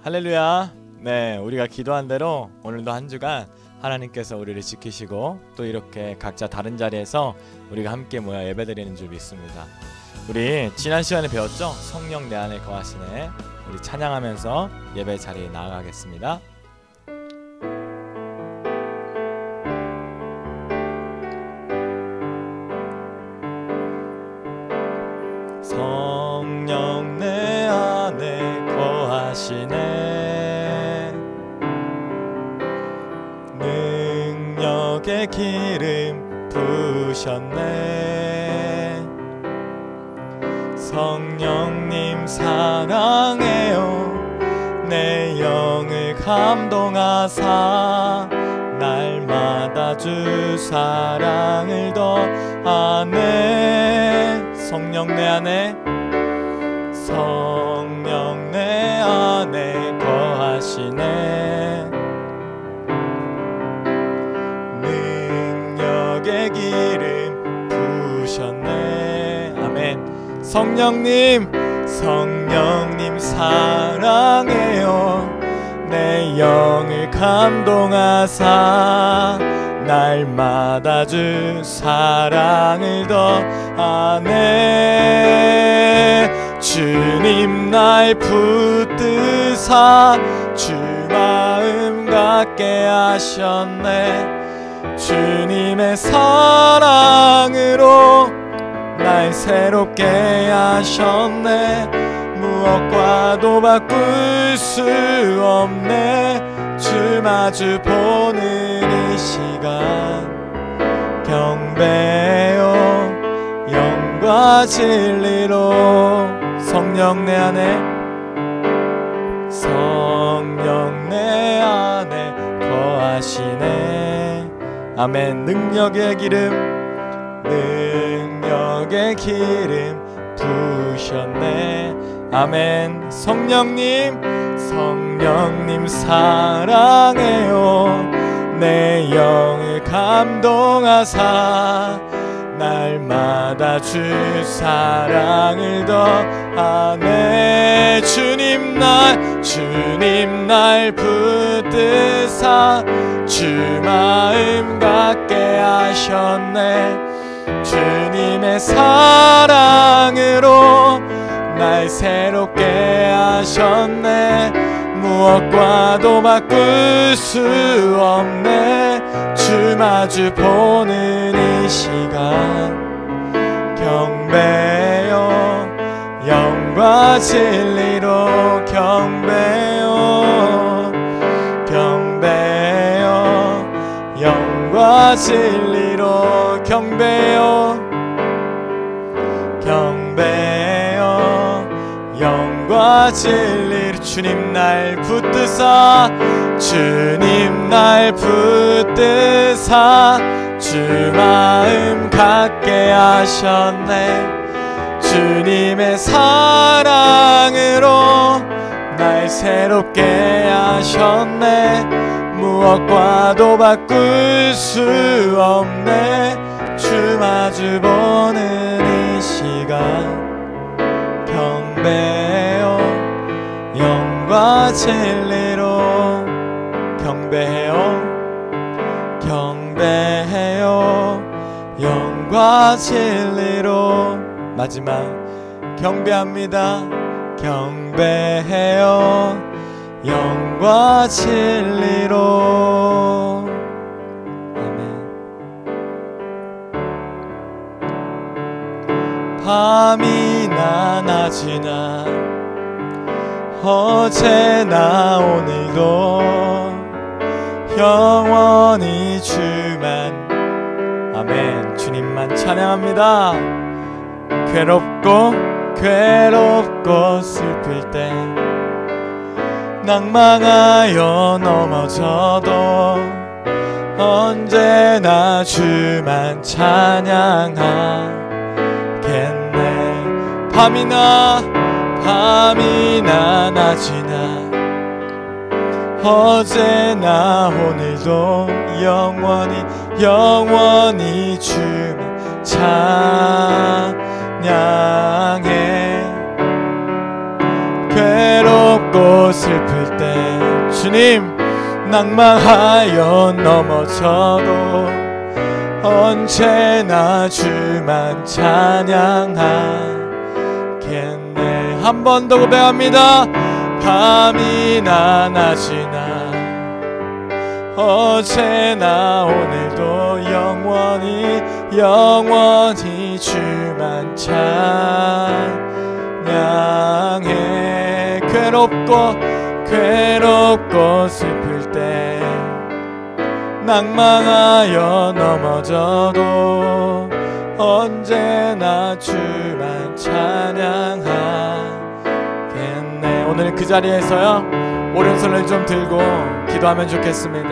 할렐루야. 네, 우리가 기도한 대로 오늘도 한 주간 하나님께서 우리를 지키시고 또 이렇게 각자 다른 자리에서 우리가 함께 모여 예배드리는 줄 믿습니다. 우리 지난 시간에 배웠죠? 성령 내 안에 거하시네. 우리 찬양하면서 예배 자리에 나아가겠습니다. 성령 내 안에 거하시네. 능력의 기름 부으셨네. 성령님 사랑해요. 내 영을 감동하사 날마다 주 사랑을 더하네. 성령 내 안에, 성령 내 안에 거하시네. 능력의 기름 부으셨네. 아멘. 성령님, 성령님 사랑해요. 내 영을 감동하사 날마다 주 사랑을 더하네. 주님 날 붙드사 주 마음 갖게 하셨네. 주님의 사랑으로 날 새롭게 하셨네. 무엇과도 바꿀 수 없네. 주 마주 보는 이 시간 경배요 영과 진리로. 성령 내 안에, 성령 내 안에 거하시네. 아멘. 능력의 기름, 능력의 기름 부으셨네. 아멘. 성령님, 성령님 사랑해요. 내 영을 감동하사 날마다 주 사랑을 더하네. 주님 날 붙드사 주 마음 갖게 하셨네. 주님의 사랑으로 날 새롭게 하셨네. 무엇과도 바꿀 수 없네. 주 마주 보는 이 시간 경배요 영과 진리로. 경배요 경배요 영과 진리로. 경배요 경배요 영과 진리로. 주님 날 붙드사, 주님 날 붙드사 주 마음 갖게 하셨네. 주님의 사랑으로 날 새롭게 하셨네. 무엇과도 바꿀 수 없네. 주 마주 보는 이 시간 경배요 영과 진리로. 경배해요 경배해요 영과 진리로. 마지막 경배합니다. 경배해요 영과 진리로. 아멘. 밤이나 낮이나 어제나 오늘도 영원히 주만. 아멘. 주님만 찬양합니다. 괴롭고 슬플 때 낭망하여 넘어져도 언제나 주만 찬양하겠네. 밤이나 낮이나 어제나 오늘도 영원히 주만 찬양해. 괴롭고 괴롭고 슬플 때 주님 낭망하여 넘어져도 언제나 주만 찬양하겠네. 한 번 더 고백합니다. 밤이나 낮이나 어제나 오늘도 영원히 주만 찬양해. 괴롭고 슬플 때 낭망하여 넘어져도 언제나 주만 찬양하겠네. 오늘 그 자리에서요 오른손을 좀 들고 기도하면 좋겠습니다.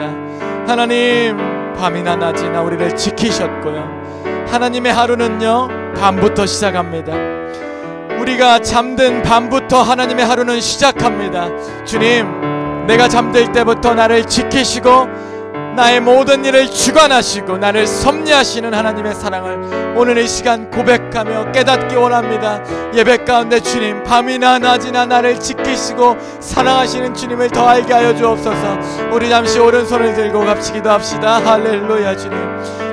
하나님, 밤이나 낮이나 우리를 지키셨고요, 하나님의 하루는요 밤부터 시작합니다. 우리가 잠든 밤부터 하나님의 하루는 시작합니다. 주님, 내가 잠들 때부터 나를 지키시고 나의 모든 일을 주관하시고 나를 섭리하시는 하나님의 사랑을 오늘 이 시간 고백하며 깨닫기 원합니다. 예배 가운데 주님, 밤이나 낮이나 나를 지키시고 사랑하시는 주님을 더 알게 하여 주옵소서. 우리 잠시 오른손을 들고 같이 기도합시다. 할렐루야.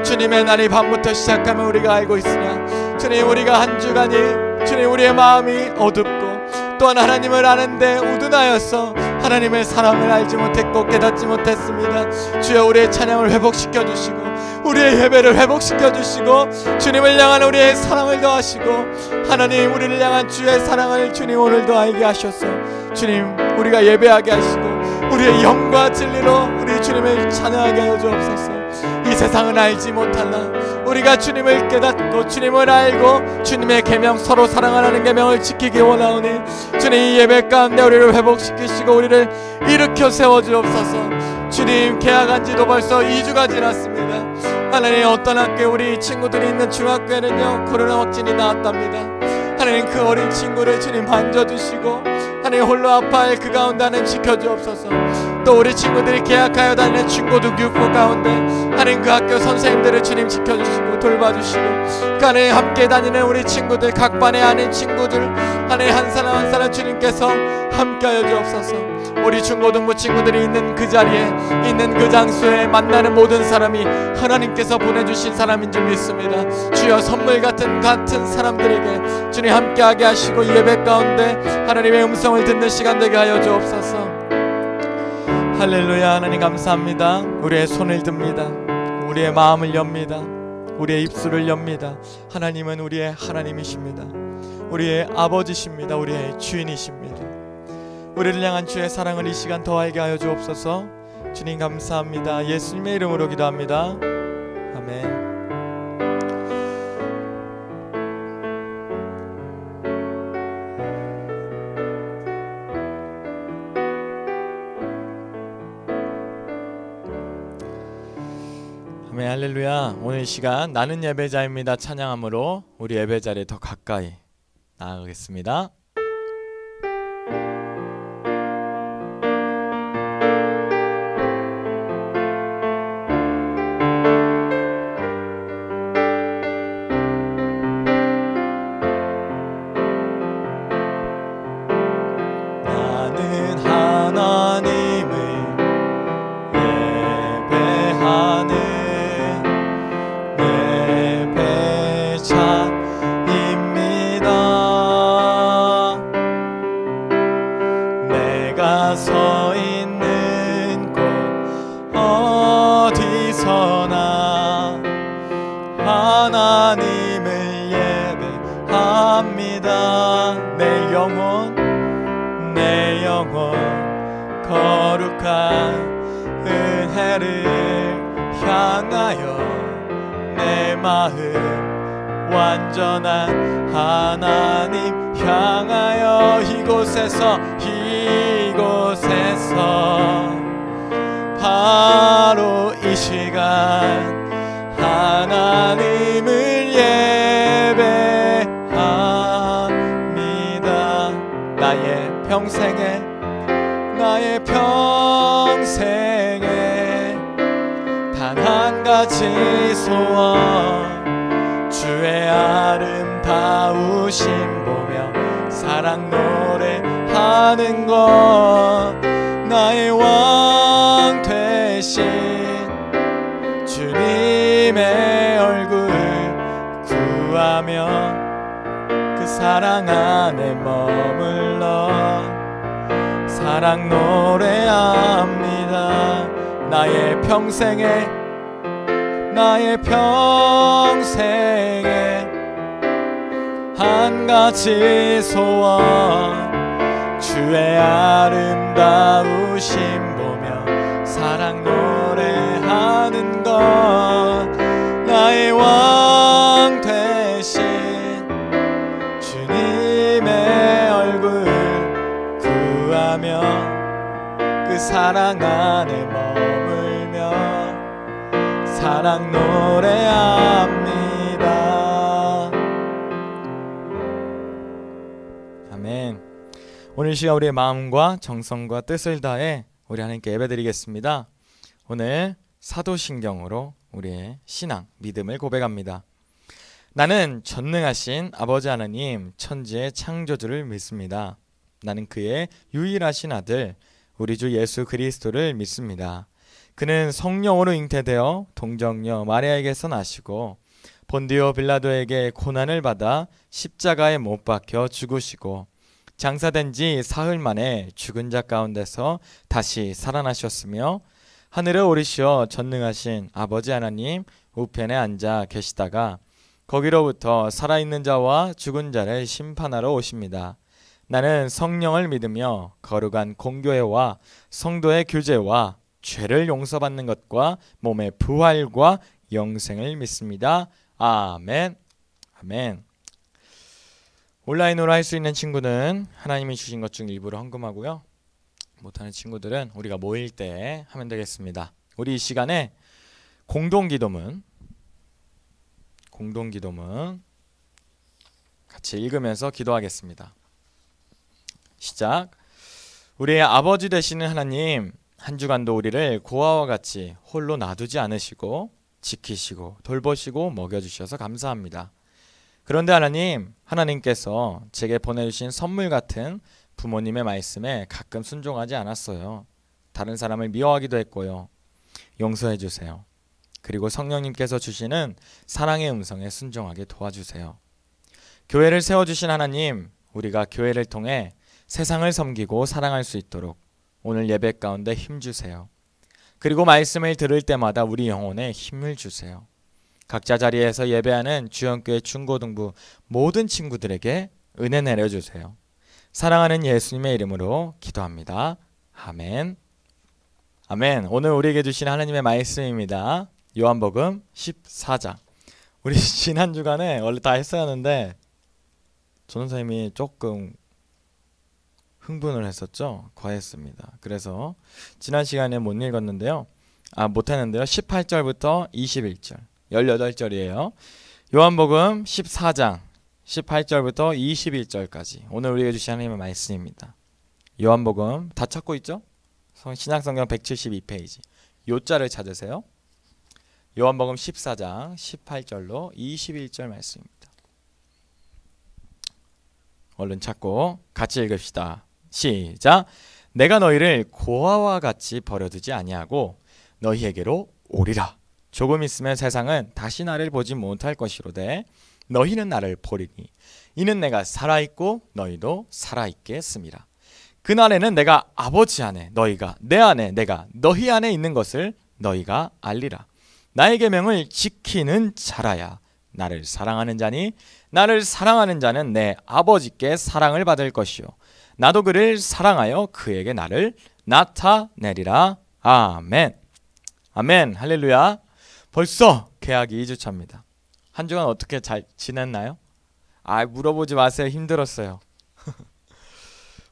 주님의 날이 밤부터 시작하면 우리가 알고 있으나 주님, 우리가 한 주간이 주님 우리의 마음이 어둡고 또한 하나님을 아는데 우둔하여서 하나님의 사랑을 알지 못했고 깨닫지 못했습니다. 주여, 우리의 찬양을 회복시켜 주시고 우리의 예배를 회복시켜 주시고 주님을 향한 우리의 사랑을 더하시고 하나님, 우리를 향한 주의 사랑을 주님 오늘도 알게 하셔서 주님, 우리가 예배하게 하시고 우리의 영과 진리로 우리 주님을 찬양하게 하여 주옵소서. 이 세상은 알지 못하나 우리가 주님을 깨닫고 주님을 알고 주님의 계명, 서로 사랑하라는 계명을 지키기 원하오니 주님, 이 예배 가운데 우리를 회복시키시고 우리를 일으켜 세워주옵소서. 주님, 개학한 지도 벌써 2주가 지났습니다. 하나님, 어떤 학교에 우리 친구들이 있는 중학교에는요 코로나 확진이 나왔답니다. 하나님, 그 어린 친구를 주님 만져주시고 하나님, 홀로 아파할 그 가운데 하나님 지켜주옵소서. 또 우리 친구들이 개학하여 다니는 중고등 교포 가운데 하나님, 그 학교 선생님들을 주님 지켜주시고 돌봐주시고 그 안에 함께 다니는 우리 친구들, 각 반에 아닌 친구들 하나님, 한 사람 한 사람 주님께서 함께하여 주옵소서. 우리 중고등부 친구들이 있는 그 자리에 있는 그 장소에 만나는 모든 사람이 하나님께서 보내주신 사람인 줄 믿습니다. 주여, 선물 같은 사람들에게 주님 함께하게 하시고 예배 가운데 하나님의 음성을 듣는 시간 되게 하여 주옵소서. 할렐루야. 하나님 감사합니다. 우리의 손을 듭니다. 우리의 마음을 엽니다. 우리의 입술을 엽니다. 하나님은 우리의 하나님이십니다. 우리의 아버지십니다. 우리의 주인이십니다. 우리를 향한 주의 사랑을 이 시간 더 알게 하여 주옵소서. 주님 감사합니다. 예수님의 이름으로 기도합니다. 아멘. 아멘. 할렐루야. 오늘 이 시간 나는 예배자입니다 찬양함으로 우리 예배 자리에 더 가까이 나아가겠습니다. 거룩한 은혜를 향하여 내 마음 완전한 하나님 향하여 이곳에서 바로 이 시간 하나님을 예배합니다. 나의 평생에 단 한 가지 소원, 주의 아름다우심 보며 사랑 노래하며 노래하는 것 나의 왕 되신 주님의 얼굴 구하며 그 사랑 안에 머물러 사랑 노래합니다. 나의 평생에 한 가지 소원 주의 아름다우심 보며 사랑 노래하는 것 나의 왕 되신 주님의 얼굴 구하며 그 사랑 안에 머물며 사랑 노래합니다. 아멘. 오늘 시간 우리의 마음과 정성과 뜻을 다해 우리 하나님께 예배드리겠습니다. 오늘 사도신경으로 우리의 신앙, 믿음을 고백합니다. 나는 전능하신 아버지 하나님 천지의 창조주를 믿습니다. 나는 그의 유일하신 아들 우리 주 예수 그리스도를 믿습니다. 그는 성령으로 잉태되어 동정녀 마리아에게서 나시고 본디오 빌라도에게 고난을 받아 십자가에 못 박혀 죽으시고 장사된 지 사흘 만에 죽은 자 가운데서 다시 살아나셨으며 하늘에 오르시어 전능하신 아버지 하나님 우편에 앉아 계시다가 거기로부터 살아있는 자와 죽은 자를 심판하러 오십니다. 나는 성령을 믿으며 거룩한 공교회와 성도의 교제와 죄를 용서받는 것과 몸의 부활과 영생을 믿습니다. 아멘. 아멘. 온라인으로 할 수 있는 친구는 하나님이 주신 것 중 일부를 헌금하고요. 못하는 친구들은 우리가 모일 때 하면 되겠습니다. 우리 이 시간에 공동기도문 같이 읽으면서 기도하겠습니다. 시작. 우리의 아버지 되시는 하나님, 한 주간도 우리를 고아와 같이 홀로 놔두지 않으시고 지키시고 돌보시고 먹여주셔서 감사합니다. 그런데 하나님께서 제게 보내주신 선물 같은 부모님의 말씀에 가끔 순종하지 않았어요. 다른 사람을 미워하기도 했고요. 용서해 주세요. 그리고 성령님께서 주시는 사랑의 음성에 순종하게 도와주세요. 교회를 세워주신 하나님, 우리가 교회를 통해 세상을 섬기고 사랑할 수 있도록 오늘 예배 가운데 힘주세요. 그리고 말씀을 들을 때마다 우리 영혼에 힘을 주세요. 각자 자리에서 예배하는 주연교회 중고등부 모든 친구들에게 은혜 내려주세요. 사랑하는 예수님의 이름으로 기도합니다. 아멘. 아멘. 오늘 우리에게 주신 하나님의 말씀입니다. 요한복음 14장. 우리 지난 주간에 원래 다 했어야 하는데 전원사님이 조금 흥분을 했었죠. 과했습니다. 그래서 지난 시간에 못 읽었는데요. 못했는데요. 18절부터 21절 18절이에요. 요한복음 14장 18절부터 21절까지 오늘 우리에게 주신 하나님의 말씀입니다. 요한복음 다 찾고 있죠? 신약성경 172페이지 요자를 찾으세요. 요한복음 14장 18절로 21절 말씀입니다. 얼른 찾고 같이 읽읍시다. 시작. 내가 너희를 고아와 같이 버려두지 아니하고 너희에게로 오리라. 조금 있으면 세상은 다시 나를 보지 못할 것이로되 너희는 나를 보리니 이는 내가 살아있고 너희도 살아있게 했음이라. 그날에는 내가 아버지 안에 너희가 내 안에 내가 너희 안에 있는 것을 너희가 알리라. 나의 계명을 지키는 자라야 나를 사랑하는 자니 나를 사랑하는 자는 내 아버지께 사랑을 받을 것이요 나도 그를 사랑하여 그에게 나를 나타내리라. 아멘. 아멘. 할렐루야. 벌써 개학이 2주차입니다. 한 주간 어떻게 잘 지냈나요? 물어보지 마세요. 힘들었어요.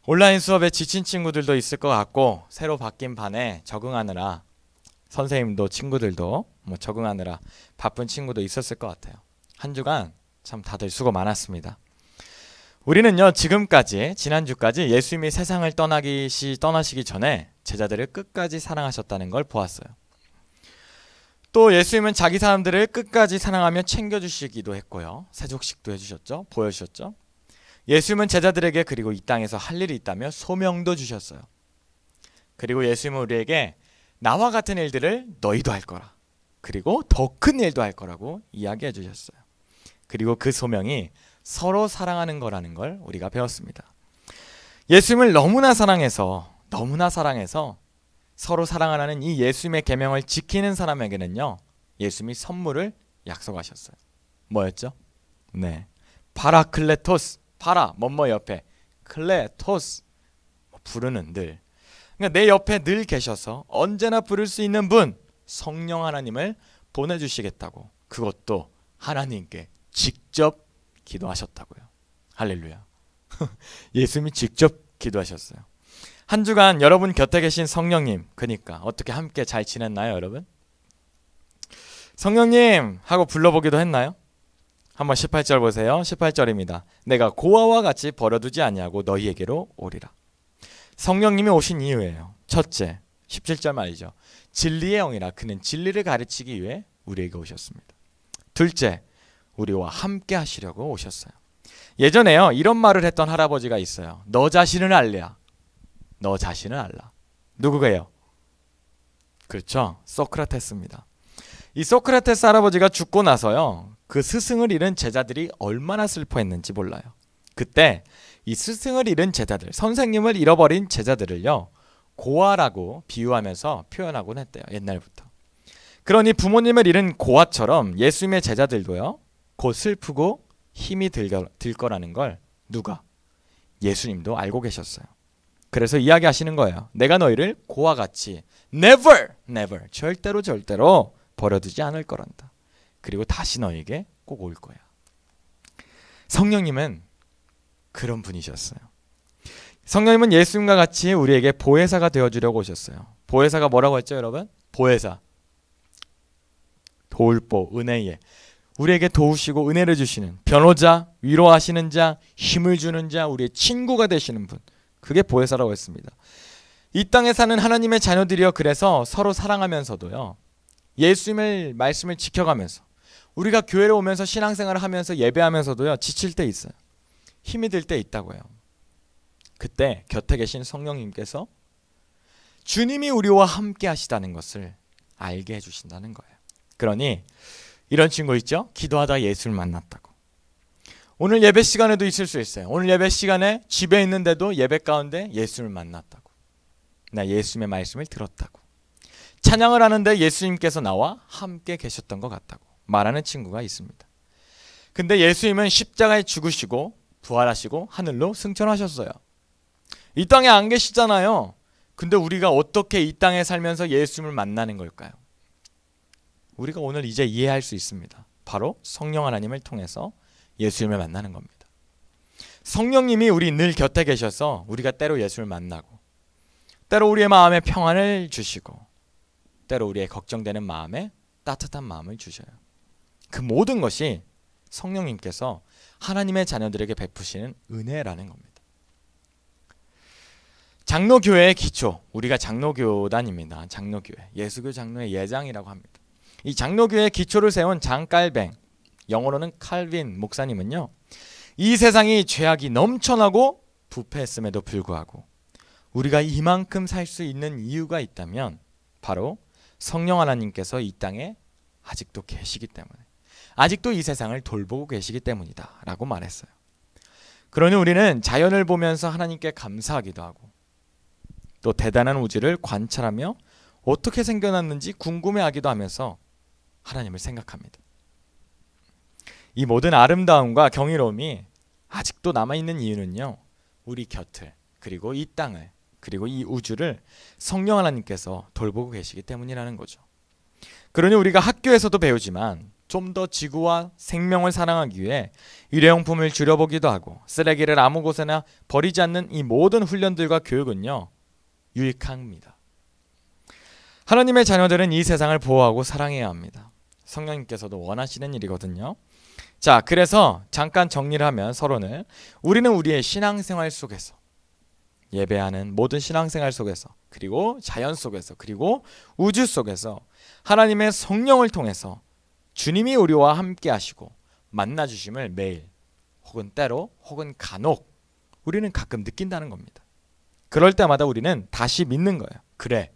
온라인 수업에 지친 친구들도 있을 것 같고 새로 바뀐 반에 적응하느라 선생님도 친구들도 적응하느라 바쁜 친구도 있었을 것 같아요. 한 주간 참 다들 수고 많았습니다. 우리는요 지금까지 지난주까지 예수님이 세상을 떠나시기 전에 제자들을 끝까지 사랑하셨다는 걸 보았어요. 또 예수님은 자기 사람들을 끝까지 사랑하며 챙겨주시기도 했고요. 세족식도 해주셨죠. 보여주셨죠. 예수님은 제자들에게 그리고 이 땅에서 할 일이 있다며 소명도 주셨어요. 그리고 예수님은 우리에게 나와 같은 일들을 너희도 할 거라. 그리고 더 큰 일도 할 거라고 이야기해 주셨어요. 그리고 그 소명이 서로 사랑하는 거라는 걸 우리가 배웠습니다. 예수님을 너무나 사랑해서 서로 사랑하라는 이 예수님의 계명을 지키는 사람에게는요, 예수님이 선물을 약속하셨어요. 뭐였죠? 네, 파라클레토스. 파라 뭐뭐 옆에, 클레토스 부르는 늘. 그러니까 내 옆에 늘 계셔서 언제나 부를 수 있는 분, 성령 하나님을 보내주시겠다고, 그것도 하나님께 직접 기도하셨다고요. 할렐루야. 예수님이 직접 기도하셨어요. 한 주간 여러분 곁에 계신 성령님, 그러니까 어떻게 함께 잘 지냈나요, 여러분? 성령님 하고 불러보기도 했나요? 한번 18절 보세요. 18절입니다. 내가 고아와 같이 버려두지 아니하고 너희에게로 오리라. 성령님이 오신 이유예요. 첫째, 17절 말이죠. 진리의 영이라 그는 진리를 가르치기 위해 우리에게 오셨습니다. 둘째, 우리와 함께 하시려고 오셨어요. 예전에요, 이런 말을 했던 할아버지가 있어요. 너 자신을 알랴. 너 자신을 알라. 누구게요? 그렇죠, 소크라테스입니다. 이 소크라테스 할아버지가 죽고 나서요, 그 스승을 잃은 제자들이 얼마나 슬퍼했는지 몰라요. 그때 이 스승을 잃은 제자들, 선생님을 잃어버린 제자들을요, 고아라고 비유하면서 표현하곤 했대요. 옛날부터. 그러니 부모님을 잃은 고아처럼 예수님의 제자들도요, 곧 슬프고 힘이 들 거라는 걸 누가? 예수님도 알고 계셨어요. 그래서 이야기하시는 거예요. 내가 너희를 고아같이 never 절대로 버려두지 않을 거란다. 그리고 다시 너에게 꼭 올 거야. 성령님은 그런 분이셨어요. 성령님은 예수님과 같이 우리에게 보혜사가 되어주려고 오셨어요. 보혜사가 뭐라고 했죠, 여러분? 보혜사, 도울보, 은혜에, 우리에게 도우시고 은혜를 주시는 변호자, 위로하시는 자, 힘을 주는 자, 우리의 친구가 되시는 분, 그게 보혜사라고 했습니다. 이 땅에 사는 하나님의 자녀들이여, 그래서 서로 사랑하면서도요, 예수님의 말씀을 지켜가면서, 우리가 교회를 오면서 신앙생활을 하면서 예배하면서도요, 지칠 때 있어요. 힘이 들 때 있다고요. 그때 곁에 계신 성령님께서 주님이 우리와 함께 하시다는 것을 알게 해주신다는 거예요. 그러니 이런 친구 있죠? 기도하다 예수를 만났다고. 오늘 예배 시간에도 있을 수 있어요. 오늘 예배 시간에 집에 있는데도 예배 가운데 예수를 만났다고. 나 예수님의 말씀을 들었다고. 찬양을 하는데 예수님께서 나와 함께 계셨던 것 같다고 말하는 친구가 있습니다. 근데 예수님은 십자가에 죽으시고 부활하시고 하늘로 승천하셨어요. 이 땅에 안 계시잖아요. 근데 우리가 어떻게 이 땅에 살면서 예수님을 만나는 걸까요? 우리가 오늘 이제 이해할 수 있습니다. 바로 성령 하나님을 통해서 예수님을 만나는 겁니다. 성령님이 우리 늘 곁에 계셔서 우리가 때로 예수를 만나고, 때로 우리의 마음에 평안을 주시고, 때로 우리의 걱정되는 마음에 따뜻한 마음을 주셔요. 그 모든 것이 성령님께서 하나님의 자녀들에게 베푸시는 은혜라는 겁니다. 장로교회의 기초, 우리가 장로교단입니다. 장로교회, 예수교 장로의 예장이라고 합니다. 이 장로교회의 기초를 세운 장깔뱅, 영어로는 칼빈 목사님은요, 이 세상이 죄악이 넘쳐나고 부패했음에도 불구하고 우리가 이만큼 살 수 있는 이유가 있다면 바로 성령 하나님께서 이 땅에 아직도 계시기 때문에, 아직도 이 세상을 돌보고 계시기 때문이다 라고 말했어요. 그러니 우리는 자연을 보면서 하나님께 감사하기도 하고, 또 대단한 우주를 관찰하며 어떻게 생겨났는지 궁금해하기도 하면서 하나님을 생각합니다. 이 모든 아름다움과 경이로움이 아직도 남아있는 이유는요, 우리 곁을, 그리고 이 땅을, 그리고 이 우주를 성령 하나님께서 돌보고 계시기 때문이라는 거죠. 그러니 우리가 학교에서도 배우지만 좀 더 지구와 생명을 사랑하기 위해 일회용품을 줄여보기도 하고, 쓰레기를 아무 곳에나 버리지 않는 이 모든 훈련들과 교육은요, 유익합니다. 하나님의 자녀들은 이 세상을 보호하고 사랑해야 합니다. 성령님께서도 원하시는 일이거든요. 자, 그래서 잠깐 정리를 하면 서론을, 우리는 우리의 신앙생활 속에서, 예배하는 모든 신앙생활 속에서, 그리고 자연 속에서, 그리고 우주 속에서 하나님의 성령을 통해서 주님이 우리와 함께 하시고 만나주심을 매일 혹은 때로 혹은 간혹 우리는 가끔 느낀다는 겁니다. 그럴 때마다 우리는 다시 믿는 거예요. 그래.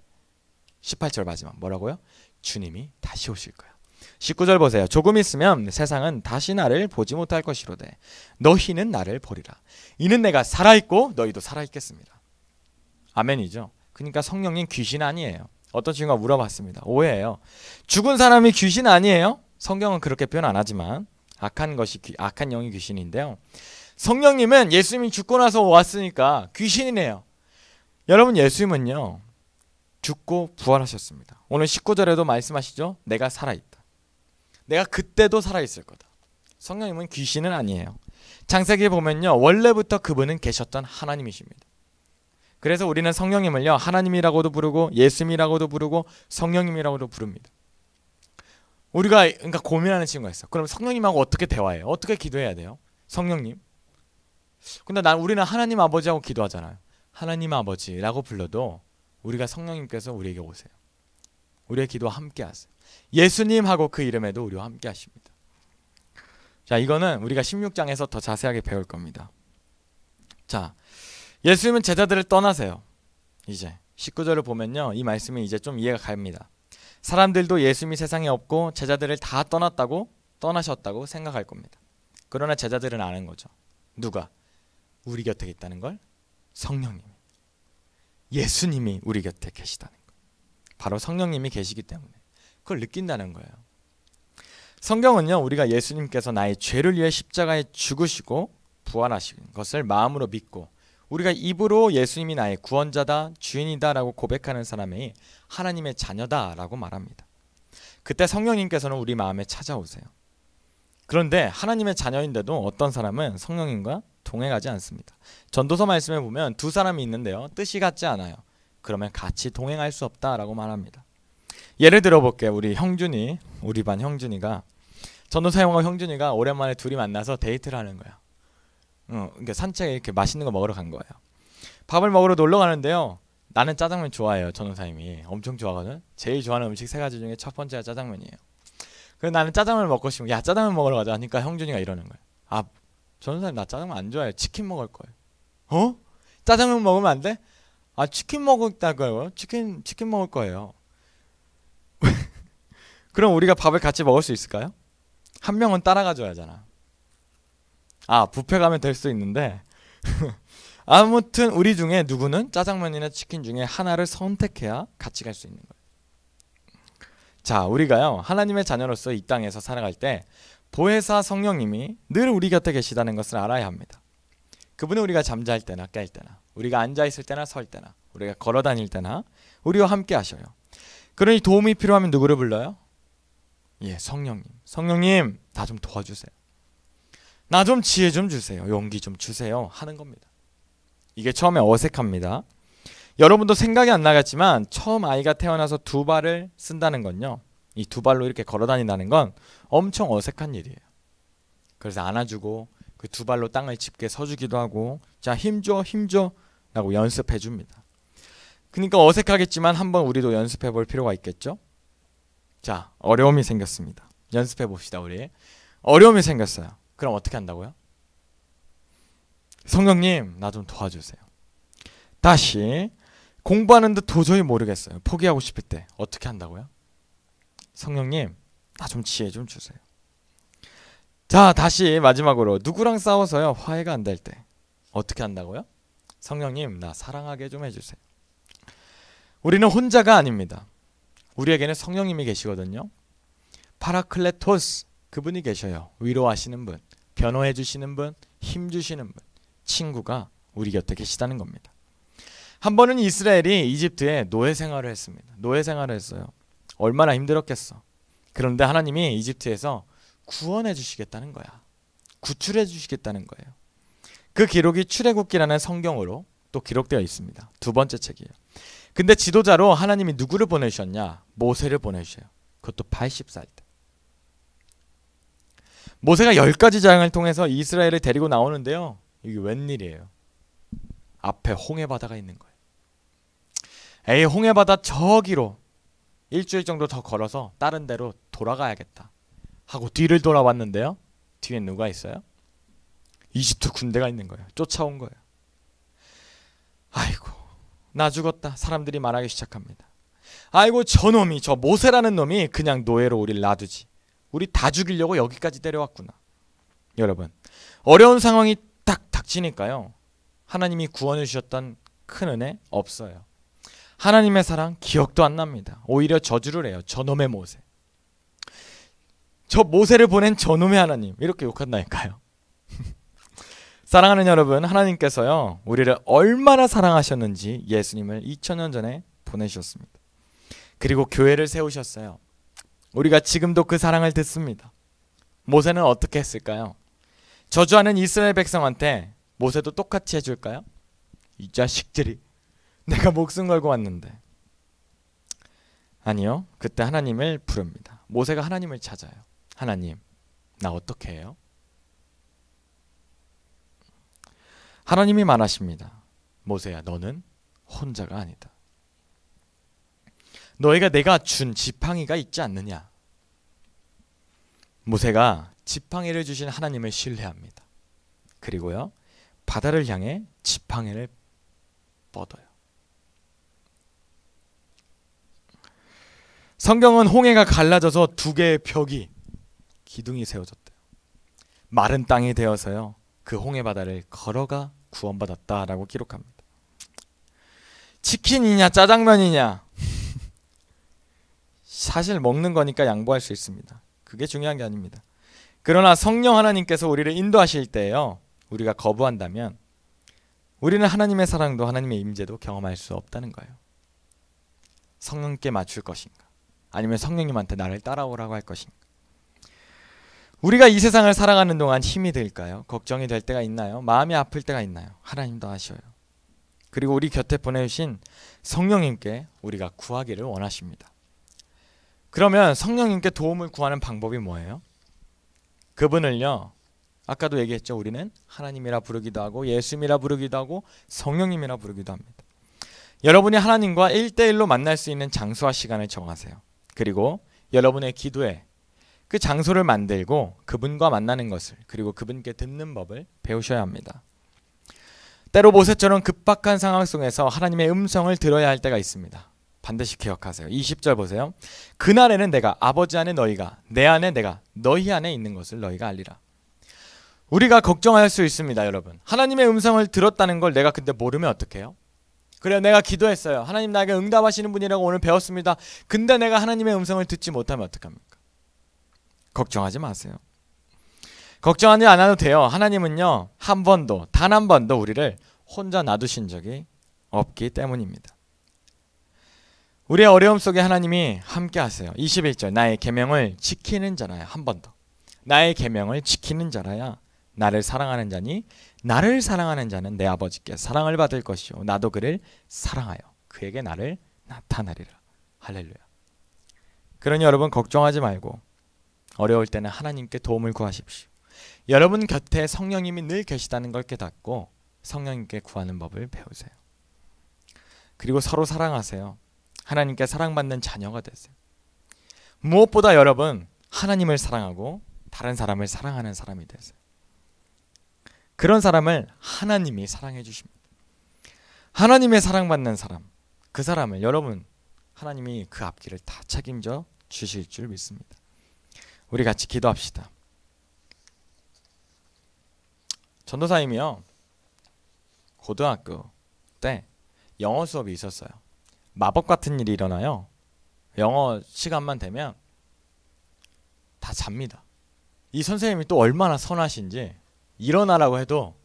18절 마지막 뭐라고요? 주님이 다시 오실 거야. 19절 보세요. 조금 있으면 세상은 다시 나를 보지 못할 것이로되 너희는 나를 보리라. 이는 내가 살아있고 너희도 살아있겠습니다. 아멘이죠. 그러니까 성령님 귀신 아니에요. 어떤 친구가 물어봤습니다. 오해예요. 죽은 사람이 귀신 아니에요? 성경은 그렇게 표현 안 하지만 악한 영이 귀신인데요. 성령님은 예수님이 죽고 나서 왔으니까 귀신이네요. 여러분 예수님은요. 죽고 부활하셨습니다. 오늘 19절에도 말씀하시죠. 내가 살아있다. 내가 그때도 살아있을 거다. 성령님은 귀신은 아니에요. 창세기에 보면요. 원래부터 그분은 계셨던 하나님이십니다. 그래서 우리는 성령님을요. 하나님이라고도 부르고 예수님이라고도 부르고 성령님이라고도 부릅니다. 우리가 그러니까 고민하는 친구가 있어. 그럼 성령님하고 어떻게 대화해요? 어떻게 기도해야 돼요? 성령님. 근데 우리는 하나님 아버지하고 기도하잖아요. 하나님 아버지라고 불러도 우리가 성령님께서 우리에게 오세요. 우리의 기도와 함께 하세요. 예수님하고 그 이름에도 우리와 함께 하십니다. 자, 이거는 우리가 16장에서 더 자세하게 배울 겁니다. 자, 예수님은 제자들을 떠나세요. 이제 19절을 보면요. 이 말씀이 이제 좀 이해가 갑니다. 사람들도 예수님이 세상에 없고 제자들을 다 떠나셨다고 생각할 겁니다. 그러나 제자들은 아는 거죠. 누가? 우리 곁에 있다는 걸? 성령님이. 예수님이 우리 곁에 계시다는 거. 바로 성령님이 계시기 때문에 그걸 느낀다는 거예요. 성경은요. 우리가 예수님께서 나의 죄를 위해 십자가에 죽으시고 부활하신 것을 마음으로 믿고 우리가 입으로 예수님이 나의 구원자다, 주인이다 라고 고백하는 사람이 하나님의 자녀다 라고 말합니다. 그때 성령님께서는 우리 마음에 찾아오세요. 그런데 하나님의 자녀인데도 어떤 사람은 성령님과 동행하지 않습니다. 전도서 말씀에 보면 두 사람이 있는데요. 뜻이 같지 않아요. 그러면 같이 동행할 수 없다라고 말합니다. 예를 들어볼게요. 우리 반 형준이가 전도사 형과 형준이가 오랜만에 둘이 만나서 데이트를 하는 거야. 그러니까 산책에 이렇게 맛있는 거 먹으러 간 거예요. 밥을 먹으러 놀러 가는데요. 나는 짜장면 좋아해요. 전도사님이 엄청 좋아하거든. 제일 좋아하는 음식 3가지 중에 첫 번째가 짜장면이에요. 그래서 나는 짜장면을 먹고 싶으면 야 짜장면 먹으러 가자 하니까 형준이가 이러는 거예요. 아 전도사님 나 짜장면 안 좋아해요. 치킨 먹을 거예요. 어? 짜장면 먹으면 안 돼? 아 치킨 먹을다고요? 치킨 먹을 거예요. 그럼 우리가 밥을 같이 먹을 수 있을까요? 한 명은 따라가 줘야 하잖아. 뷔페 가면 될 수 있는데 아무튼 우리 중에 누구는 짜장면이나 치킨 중에 하나를 선택해야 같이 갈 수 있는 거예요. 자, 우리가요 하나님의 자녀로서 이 땅에서 살아갈 때 보혜사 성령님이 늘 우리 곁에 계시다는 것을 알아야 합니다. 그분은 우리가 잠잘 때나 깰 때나 우리가 앉아있을 때나 설 때나 우리가 걸어 다닐 때나 우리와 함께 하셔요. 그러니 도움이 필요하면 누구를 불러요? 예, 성령님. 성령님 나 좀 도와주세요. 나 좀 지혜 좀 주세요. 용기 좀 주세요 하는 겁니다. 이게 처음에 어색합니다. 여러분도 생각이 안 나겠지만 처음 아이가 태어나서 두 발을 쓴다는 건요. 이 두 발로 이렇게 걸어 다닌다는 건 엄청 어색한 일이에요. 그래서 안아주고 그 두 발로 땅을 짚게 서주기도 하고 자 힘줘 라고 연습해 줍니다. 그러니까 어색하겠지만 한번 우리도 연습해 볼 필요가 있겠죠. 자 어려움이 생겼습니다. 연습해 봅시다. 우리 어려움이 생겼어요. 그럼 어떻게 한다고요? 성령님 나 좀 도와주세요. 다시 공부하는데 도저히 모르겠어요. 포기하고 싶을 때 어떻게 한다고요? 성령님 나 좀 지혜 좀 주세요. 자 다시 마지막으로 누구랑 싸워서요 화해가 안 될 때 어떻게 한다고요? 성령님 나 사랑하게 좀 해주세요. 우리는 혼자가 아닙니다. 우리에게는 성령님이 계시거든요. 파라클레토스 그분이 계셔요. 위로하시는 분, 변호해 주시는 분, 힘 주시는 분, 친구가 우리 곁에 계시다는 겁니다. 한 번은 이스라엘이 이집트에 노예 생활을 했습니다. 노예 생활을 했어요. 얼마나 힘들었겠어. 그런데 하나님이 이집트에서 구원해 주시겠다는 거야. 구출해 주시겠다는 거예요. 그 기록이 출애굽기라는 성경으로 또 기록되어 있습니다. 두 번째 책이에요. 근데 지도자로 하나님이 누구를 보내주셨냐? 모세를 보내주셔요. 그것도 80살 때. 모세가 10가지 재앙을 통해서 이스라엘을 데리고 나오는데요. 이게 웬일이에요? 앞에 홍해바다가 있는 거예요. 에이 홍해바다 저기로 일주일 정도 더 걸어서 다른 데로 돌아가야겠다 하고 뒤를 돌아봤는데요. 뒤에 누가 있어요? 이집트 군대가 있는 거예요. 쫓아온 거예요. 아이고 나 죽었다. 사람들이 말하기 시작합니다. 아이고 저놈이, 저 모세라는 놈이 그냥 노예로 우리를 놔두지. 우리 다 죽이려고 여기까지 데려왔구나. 여러분, 어려운 상황이 딱 닥치니까요, 하나님이 구원을 주셨던 큰 은혜 없어요. 하나님의 사랑 기억도 안 납니다. 오히려 저주를 해요. 저놈의 모세, 저 모세를 보낸 저놈의 하나님, 이렇게 욕한다니까요. 사랑하는 여러분, 하나님께서요 우리를 얼마나 사랑하셨는지 예수님을 2000년 전에 보내주셨습니다. 그리고 교회를 세우셨어요. 우리가 지금도 그 사랑을 듣습니다. 모세는 어떻게 했을까요? 저주하는 이스라엘 백성한테 모세도 똑같이 해줄까요? 이 자식들이, 내가 목숨 걸고 왔는데. 아니요, 그때 하나님을 부릅니다. 모세가 하나님을 찾아요. 하나님, 나 어떻게 해요? 하나님이 말하십니다. 모세야, 너는 혼자가 아니다. 너희가 내가 준 지팡이가 있지 않느냐? 모세가 지팡이를 주신 하나님을 신뢰합니다. 그리고요, 바다를 향해 지팡이를 뻗어요. 성경은 홍해가 갈라져서 두 개의 벽이, 기둥이 세워졌대요. 마른 땅이 되어서요, 그 홍해 바다를 걸어가 구원받았다라고 기록합니다. 치킨이냐 짜장면이냐, 사실 먹는 거니까 양보할 수 있습니다. 그게 중요한 게 아닙니다. 그러나 성령 하나님께서 우리를 인도하실 때요, 우리가 거부한다면 우리는 하나님의 사랑도 하나님의 임재도 경험할 수 없다는 거예요. 성령께 맞출 것인가, 아니면 성령님한테 나를 따라오라고 할 것인가. 우리가 이 세상을 살아가는 동안 힘이 들까요? 걱정이 될 때가 있나요? 마음이 아플 때가 있나요? 하나님도 아셔요. 그리고 우리 곁에 보내주신 성령님께 우리가 구하기를 원하십니다. 그러면 성령님께 도움을 구하는 방법이 뭐예요? 그분을요, 아까도 얘기했죠. 우리는 하나님이라 부르기도 하고 예수님이라 부르기도 하고 성령님이라 부르기도 합니다. 여러분이 하나님과 1대1로 만날 수 있는 장소와 시간을 정하세요. 그리고 여러분의 기도에 그 장소를 만들고 그분과 만나는 것을, 그리고 그분께 듣는 법을 배우셔야 합니다. 때로 모세처럼 급박한 상황 속에서 하나님의 음성을 들어야 할 때가 있습니다. 반드시 기억하세요. 20절 보세요. 그날에는 내가 아버지 안에 너희가, 내 안에 내가 너희 안에 있는 것을 너희가 알리라. 우리가 걱정할 수 있습니다. 여러분, 하나님의 음성을 들었다는 걸 내가 근데 모르면 어떡해요? 그래요, 내가 기도했어요. 하나님 나에게 응답하시는 분이라고 오늘 배웠습니다. 근데 내가 하나님의 음성을 듣지 못하면 어떡합니까? 걱정하지 마세요. 걱정하지 않아도 돼요. 하나님은요, 한 번도, 단 한 번도 우리를 혼자 놔두신 적이 없기 때문입니다. 우리의 어려움 속에 하나님이 함께 하세요. 21절, 나의 계명을 지키는 자라야, 한 번 더, 나의 계명을 지키는 자라야 나를 사랑하는 자니, 나를 사랑하는 자는 내 아버지께 사랑을 받을 것이요 나도 그를 사랑하여 그에게 나를 나타내리라. 할렐루야. 그러니 여러분, 걱정하지 말고 어려울 때는 하나님께 도움을 구하십시오. 여러분 곁에 성령님이 늘 계시다는 걸 깨닫고 성령님께 구하는 법을 배우세요. 그리고 서로 사랑하세요. 하나님께 사랑받는 자녀가 되세요. 무엇보다 여러분, 하나님을 사랑하고 다른 사람을 사랑하는 사람이 되세요. 그런 사람을 하나님이 사랑해 주십니다. 하나님의 사랑받는 사람, 그 사람을 여러분, 하나님이 그 앞길을 다 책임져 주실 줄 믿습니다. 우리 같이 기도합시다. 전도사님이요, 고등학교 때 영어 수업이 있었어요. 마법 같은 일이 일어나요. 영어 시간만 되면 다 잡니다. 이 선생님이 또 얼마나 선하신지, 일어나라고 해도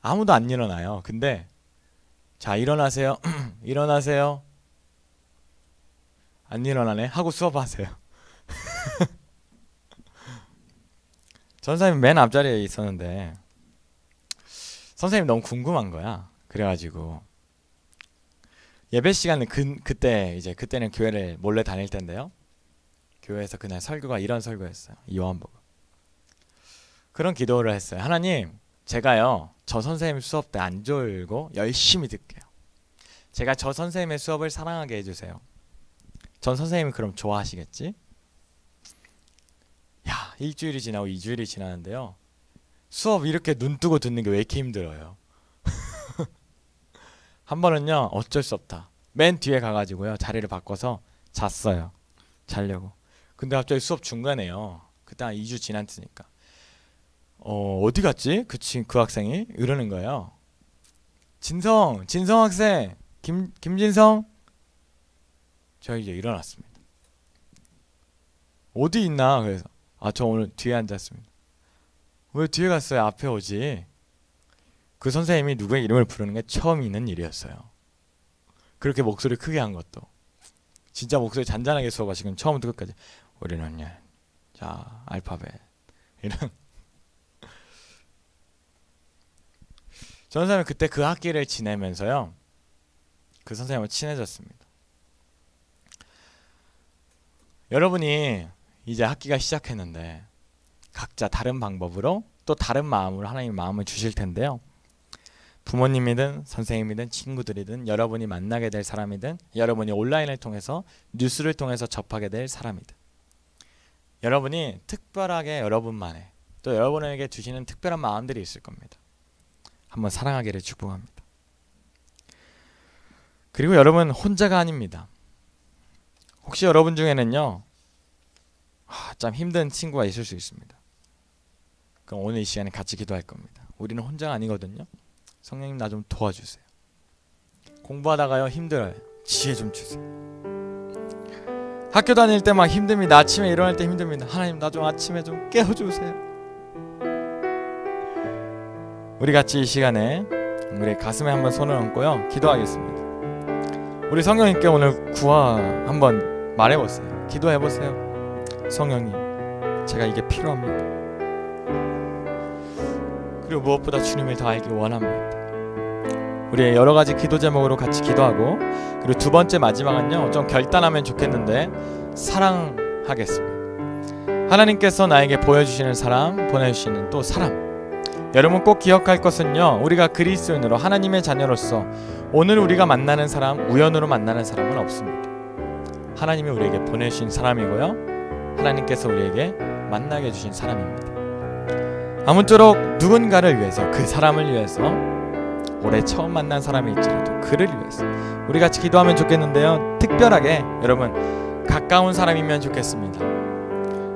아무도 안 일어나요. 근데 자, 일어나세요. 일어나세요. 안 일어나네 하고 수업하세요. 전사님이 맨 앞자리에 있었는데 선생님이 너무 궁금한 거야. 그래가지고 예배 시간에 그때는 교회를 몰래 다닐 텐데요. 교회에서 그날 설교가 이런 설교였어요. 요한복음. 그런 기도를 했어요. 하나님, 제가요, 저 선생님 수업 때 안 졸고 열심히 듣게요. 제가 저 선생님의 수업을 사랑하게 해주세요. 전 선생님이 그럼 좋아하시겠지? 야, 일주일이 지나고 2주일이 지나는데요, 수업 이렇게 눈 뜨고 듣는 게 왜 이렇게 힘들어요? 한 번은요, 어쩔 수 없다. 맨 뒤에 가가지고요, 자리를 바꿔서 잤어요. 자려고. 근데 갑자기 수업 중간에요. 그때 한 2주 지났으니까. 어디 갔지? 그 학생이 이러는 거예요. 진성 학생, 김진성. 저 이제 일어났습니다. 어디 있나? 그래서 저 오늘 뒤에 앉았습니다. 왜 뒤에 갔어요? 앞에 오지. 그 선생님이 누구의 이름을 부르는 게 처음 있는 일이었어요. 그렇게 목소리 크게 한 것도. 진짜 목소리 잔잔하게 수업하시면 처음부터 끝까지 우리는 자 알파벳 이런. 저 선생님은 그때 그 학기를 지내면서요, 그 선생님과 친해졌습니다. 여러분이 이제 학기가 시작했는데 각자 다른 방법으로 또 다른 마음으로 하나님 마음을 주실 텐데요. 부모님이든 선생님이든 친구들이든 여러분이 만나게 될 사람이든 여러분이 온라인을 통해서 뉴스를 통해서 접하게 될 사람이든 여러분이 특별하게 여러분만의 또 여러분에게 주시는 특별한 마음들이 있을 겁니다. 한번 사랑하기를 축복합니다. 그리고 여러분 혼자가 아닙니다. 혹시 여러분 중에는요, 참 힘든 친구가 있을 수 있습니다. 그럼 오늘 이 시간에 같이 기도할 겁니다. 우리는 혼자가 아니거든요. 성령님 나 좀 도와주세요. 공부하다가요 힘들어요. 지혜 좀 주세요. 학교 다닐 때 막 힘듭니다. 아침에 일어날 때 힘듭니다. 하나님 나 좀 아침에 좀 깨워주세요. 우리 같이 이 시간에 우리 가슴에 한번 손을 얹고요 기도하겠습니다. 우리 성령님께 오늘 구하 한번 말해보세요. 기도해보세요. 성령님 제가 이게 필요합니다. 그리고 무엇보다 주님을 더 알기 원합니다. 우리 여러가지 기도 제목으로 같이 기도하고, 그리고 두 번째 마지막은요 좀 결단하면 좋겠는데 사랑하겠습니다. 하나님께서 나에게 보여주시는 사람, 보내주시는 또 사람, 여러분 꼭 기억할 것은요, 우리가 그리스도인으로 하나님의 자녀로서 오늘 우리가 만나는 사람, 우연으로 만나는 사람은 없습니다. 하나님이 우리에게 보내주신 사람이고요, 하나님께서 우리에게 만나게 해주신 사람입니다. 아무쪼록 누군가를 위해서, 그 사람을 위해서, 올해 처음 만난 사람일지라도 그를 위해서 우리 같이 기도하면 좋겠는데요, 특별하게 여러분 가까운 사람이면 좋겠습니다.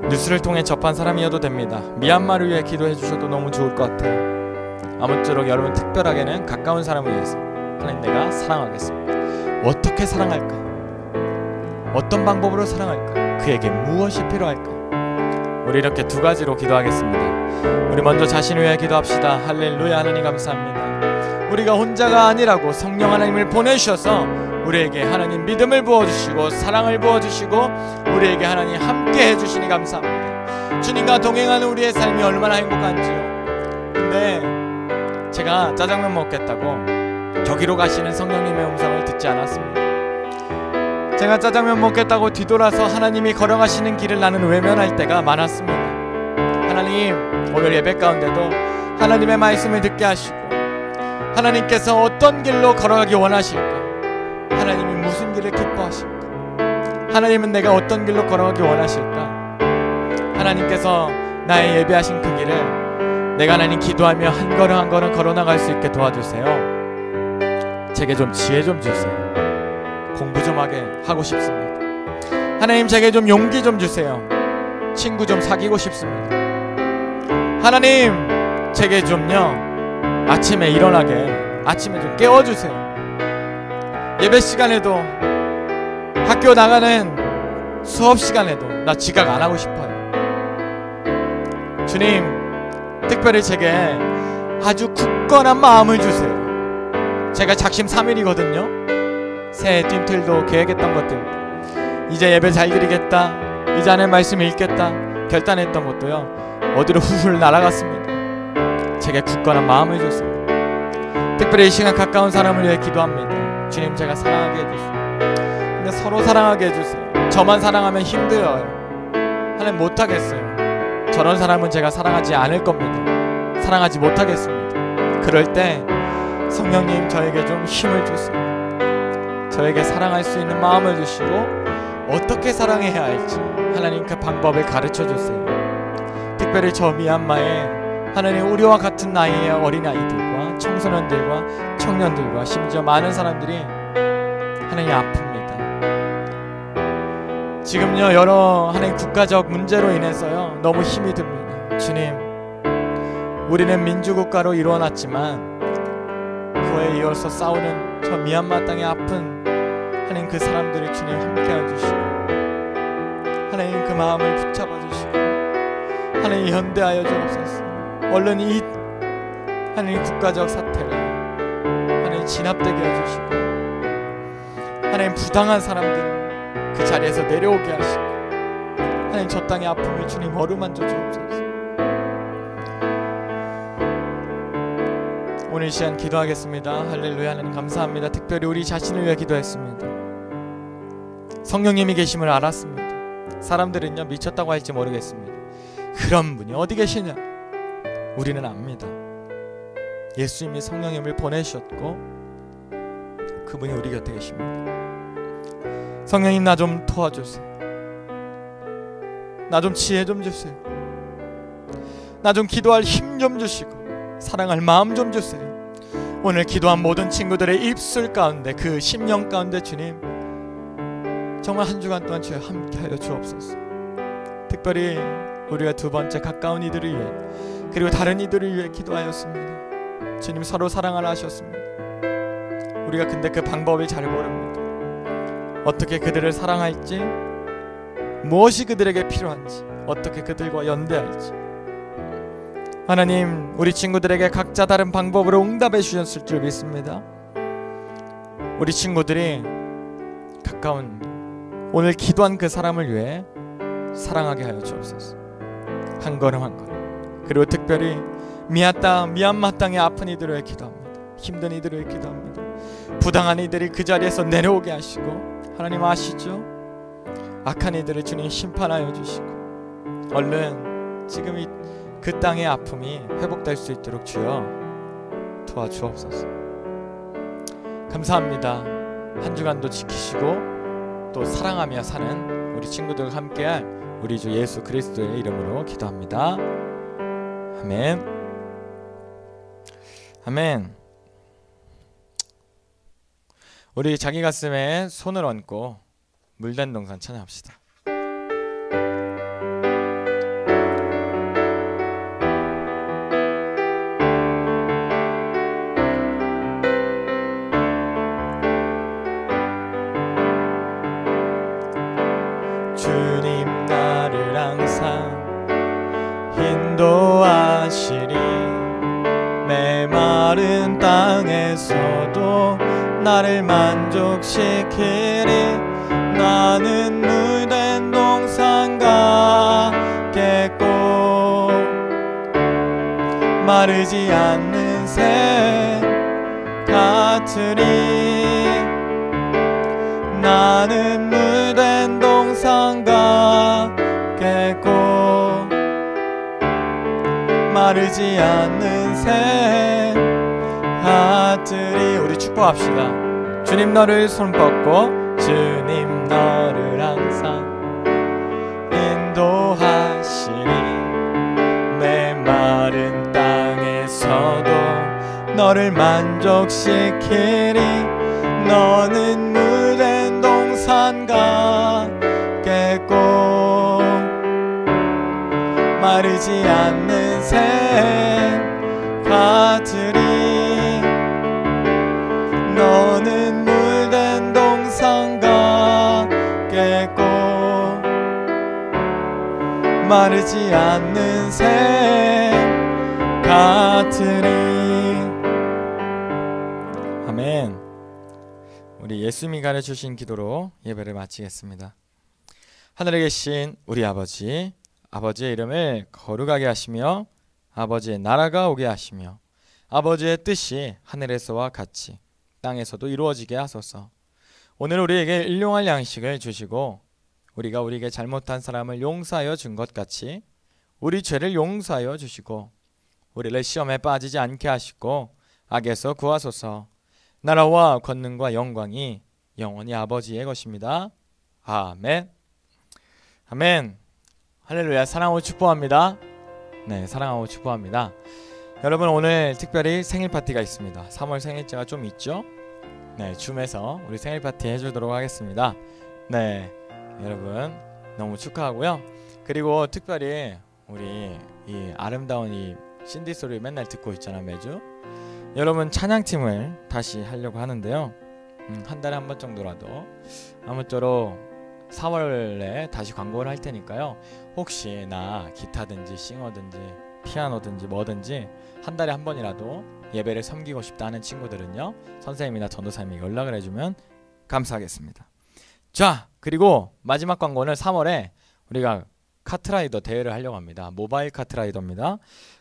뉴스를 통해 접한 사람이어도 됩니다. 미얀마를 위해 기도해 주셔도 너무 좋을 것 같아요. 아무쪼록 여러분 특별하게는 가까운 사람을 위해서 하나님 내가 사랑하겠습니다. 어떻게 사랑할까요? 어떤 방법으로 사랑할까요? 그에게 무엇이 필요할까요? 우리 이렇게 두 가지로 기도하겠습니다. 우리 먼저 자신을 위해 기도합시다. 할렐루야. 하나님 감사합니다. 우리가 혼자가 아니라고 성령 하나님을 보내주셔서 우리에게 하나님 믿음을 부어주시고 사랑을 부어주시고 우리에게 하나님 함께 해주시니 감사합니다. 주님과 동행하는 우리의 삶이 얼마나 행복한지요. 근데 제가 짜장면 먹겠다고 저기로 가시는 성령님의 음성을 듣지 않았습니다. 제가 짜장면 먹겠다고 뒤돌아서 하나님이 걸어가시는 길을 나는 외면할 때가 많았습니다. 하나님 오늘 예배 가운데도 하나님의 말씀을 듣게 하시고 하나님께서 어떤 길로 걸어가기 원하실까? 하나님이 무슨 길을 기뻐하실까? 하나님은 내가 어떤 길로 걸어가기 원하실까? 하나님께서 나의 예배하신 그 길을 내가 하나님 기도하며 한 걸음 한 걸음 걸어나갈 수 있게 도와주세요. 제게 좀 지혜 좀 주세요. 공부 좀 하고 싶습니다. 하나님 제게 좀 용기 좀 주세요. 친구 좀 사귀고 싶습니다. 하나님 제게 좀요 아침에 일어나게 아침에 좀 깨워주세요. 예배 시간에도 학교 나가는 수업 시간에도 나 지각 안 하고 싶어요. 주님 특별히 제게 아주 굳건한 마음을 주세요. 제가 작심 3일이거든요 새해 뜀틀도 계획했던 것들, 이제 예배 잘 드리겠다, 이제 하나님 말씀 읽겠다 결단했던 것도요 어디로 훌훌 날아갔습니다. 제게 굳건한 마음을 주세요. 특별히 이 시간 가까운 사람을 위해 기도합니다. 주님 제가 사랑하게 해주세요. 근데 서로 사랑하게 해주세요. 저만 사랑하면 힘들어요. 하나님 못하겠어요. 저런 사람은 제가 사랑하지 않을 겁니다. 사랑하지 못하겠습니다. 그럴 때 성령님 저에게 좀 힘을 주세요. 저에게 사랑할 수 있는 마음을 주시고 어떻게 사랑해야 할지 하나님 그 방법을 가르쳐 주세요. 특별히 저 미얀마에 하나님, 우리와 같은 나이의 어린아이들과 청소년들과 청년들과 심지어 많은 사람들이 하나님 아픕니다. 지금요 여러 하나님 국가적 문제로 인해서요 너무 힘이 듭니다. 주님, 우리는 민주국가로 이루어놨지만 그에 이어서 싸우는 저 미얀마 땅의 아픈 하나님 그 사람들을 주님 함께해 주시고 하나님 그 마음을 붙잡아 주시고 하나님 연대하여 주옵소서. 얼른 이 하나님 국가적 사태를 하나님 진압되게 해주시고 하나님 부당한 사람들 그 자리에서 내려오게 하시고 하나님 저 땅의 아픔을 주님 어루만져 주옵소서. 오늘 이 시간 기도하겠습니다. 할렐루야. 하나님 감사합니다. 특별히 우리 자신을 위해 기도했습니다. 성령님이 계심을 알았습니다. 사람들은요 미쳤다고 할지 모르겠습니다. 그런 분이 어디 계시냐? 우리는 압니다. 예수님이 성령님을 보내셨고 그분이 우리 곁에 계십니다. 성령님, 나 좀 도와주세요. 나 좀 지혜 좀 주세요. 나 좀 기도할 힘 좀 주시고 사랑할 마음 좀 주세요. 오늘 기도한 모든 친구들의 입술 가운데 그 심령 가운데 주님 정말 한 주간 동안 주여 함께하여 주옵소서. 특별히 우리가 두 번째 가까운 이들을 위해 그리고 다른 이들을 위해 기도하였습니다. 주님 서로 사랑하라 하셨습니다. 우리가 근데 그 방법을 잘 모릅니다. 어떻게 그들을 사랑할지, 무엇이 그들에게 필요한지, 어떻게 그들과 연대할지. 하나님, 우리 친구들에게 각자 다른 방법으로 응답해 주셨을 줄 믿습니다. 우리 친구들이 가까운 오늘 기도한 그 사람을 위해 사랑하게 하여 주옵소서. 한 걸음 한 걸음. 그리고 특별히 미얀마 땅의 아픈 이들을 위해 기도합니다. 힘든 이들을 위해 기도합니다. 부당한 이들이 그 자리에서 내려오게 하시고 하나님 아시죠? 악한 이들을 주님 심판하여 주시고 얼른 지금 그 땅의 아픔이 회복될 수 있도록 주여 도와주옵소서. 감사합니다. 한 주간도 지키시고 또 사랑하며 사는 우리 친구들과 함께할 우리 주 예수 그리스도의 이름으로 기도합니다. 아멘. 아멘. 우리 자기 가슴에 손을 얹고 물된 동산 찬양합시다. 주님 나를 항상 인도하시리. 메마른 땅에서도 나를 만족시키리. 나는 물된 동산 가겠고 마르지 않는 새 같으리. 나는 물된 동산 가겠고 마르지 않는 새 같으리. 우리 축복합시다. 주님 너를 손 뻗고 주님 너를 항상 인도하시리. 메마른 땅에서도 너를 만족시키리. 너는 물된 동산 가겠고 마르지 않는 새 같으리. 너는 물된 동산 가겠고 마르지 않는 새 같으리. 아멘. 우리 예수님이 가르쳐주신 기도로 예배를 마치겠습니다. 하늘에 계신 우리 아버지, 아버지의 이름을 거룩하게 하시며 아버지의 나라가 오게 하시며 아버지의 뜻이 하늘에서와 같이 땅에서도 이루어지게 하소서. 오늘 우리에게 일용할 양식을 주시고 우리가 우리에게 잘못한 사람을 용서하여 준 것 같이 우리 죄를 용서하여 주시고 우리를 시험에 빠지지 않게 하시고 악에서 구하소서. 나라와 권능과 영광이 영원히 아버지의 것입니다. 아멘. 아멘. 할렐루야. 사랑으로 축복합니다. 네, 사랑하고 축복합니다. 여러분, 오늘 특별히 생일 파티가 있습니다. 3월 생일째가 좀 있죠? 네, 줌에서 우리 생일 파티 해주도록 하겠습니다. 네, 여러분 너무 축하하고요. 그리고 특별히 우리 이 아름다운 이 신디 소리 맨날 듣고 있잖아, 매주. 여러분, 찬양팀을 다시 하려고 하는데요. 한 달에 한 번 정도라도 아무쪼록 4월에 다시 광고를 할 테니까요. 혹시 나 기타든지 싱어든지 피아노든지 뭐든지 한 달에 한 번이라도 예배를 섬기고 싶다 하는 친구들은요, 선생님이나 전도사님이 연락을 해주면 감사하겠습니다. 자, 그리고 마지막 광고는 3월에 우리가 카트라이더 대회를 하려고 합니다. 모바일 카트라이더입니다.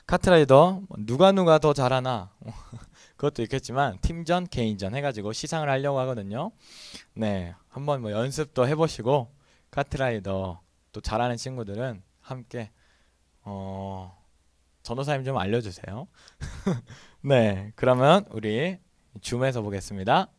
카트라이더 누가 더 잘하나 그것도 있겠지만 팀전, 개인전 해가지고 시상을 하려고 하거든요. 네, 한번 뭐 연습도 해보시고 카트라이더 또 잘하는 친구들은 함께 전도사님 좀 알려주세요. 네, 그러면 우리 줌에서 보겠습니다.